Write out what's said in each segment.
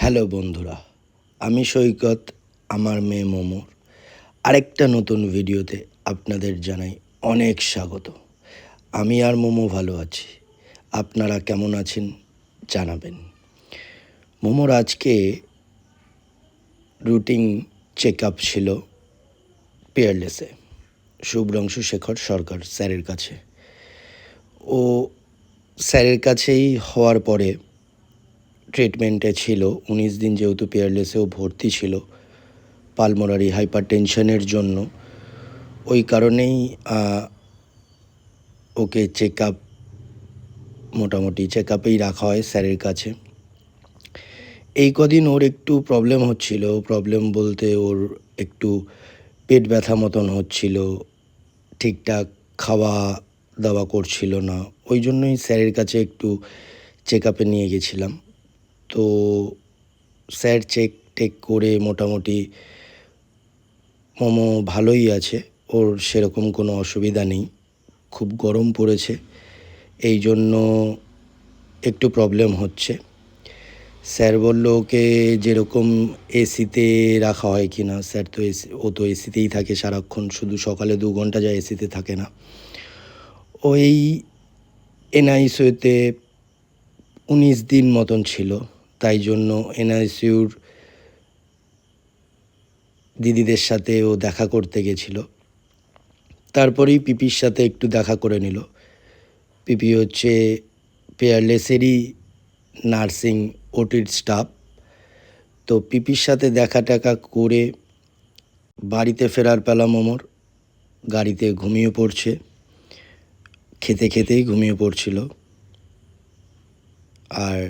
Hello বন্ধুরা, আমি সৈকত, আমার মেয়ে মোমোর আরেকটা নতুন ভিডিওতে আপনাদের জানাই অনেক স্বাগত। আমি আর মোমো ভালো আছি, আপনারা কেমন আছেন জানাবেন। মোমোর আজকে রুটিন চেক আপ ছিল পিয়ারলেসে, শুভ্রাংশু শেখর সরকার স্যারের কাছে। ও স্যারের কাছেই হওয়ার পরে ট্রিটমেন্টে ছিল 19 দিন, যেহেতু পিয়ারলেসেও ভর্তি ছিল পালমোনারি হাইপারটেনশনের জন্য। ওই কারণেই ওকে মোটামুটি চেক আপেই রাখা হয় স্যারের কাছে। এই কদিন ওর একটু প্রবলেম হচ্ছিল, প্রবলেম বলতে ওর একটু পেট ব্যথা মতন হচ্ছিল, ঠিকঠাক খাওয়া দাওয়া করছিল না। ওই জন্যই স্যারের কাছে একটু চেক আপে নিয়ে গেছিলাম। তো স্যার চেক টেক করে মোটামুটি মোমো ভালোই আছে, ওর সেরকম কোনো অসুবিধা নেই। খুব গরম পড়েছে, এই জন্য একটু প্রবলেম হচ্ছে। স্যার বলল ওকে যেরকম এসিতে রাখা হয় কি না, স্যার তো ও তো এসিতেই থাকে সারাক্ষণ, শুধু সকালে 2 ঘন্টা যায় এসিতে থাকে না। ওই এনআইসিউতে 19 দিন মতন ছিল, তাই জন্য এনআইসিউর দিদিদের সাথে ও দেখা করতে গেছিল। তারপরেই পিপির সাথে একটু দেখা করে নিল। পিপি হচ্ছে পেয়ারলেসেরই নার্সিং ওটির স্টাফ। তো পিপির সাথে দেখা টাকা করে বাড়িতে ফেরার পালা মোমোর। গাড়িতে ঘুমিয়ে পড়ছে, খেতে খেতেই ঘুমিয়ে পড়ছিল। আর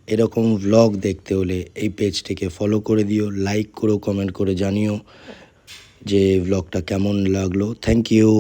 এরকম ভ্লগ দেখতে হলে এই পেজটিকে ফলো করে দিও, লাইক করো, কমেন্ট করে জানিও যে ভ্লগটা কেমন লাগলো। Thank you.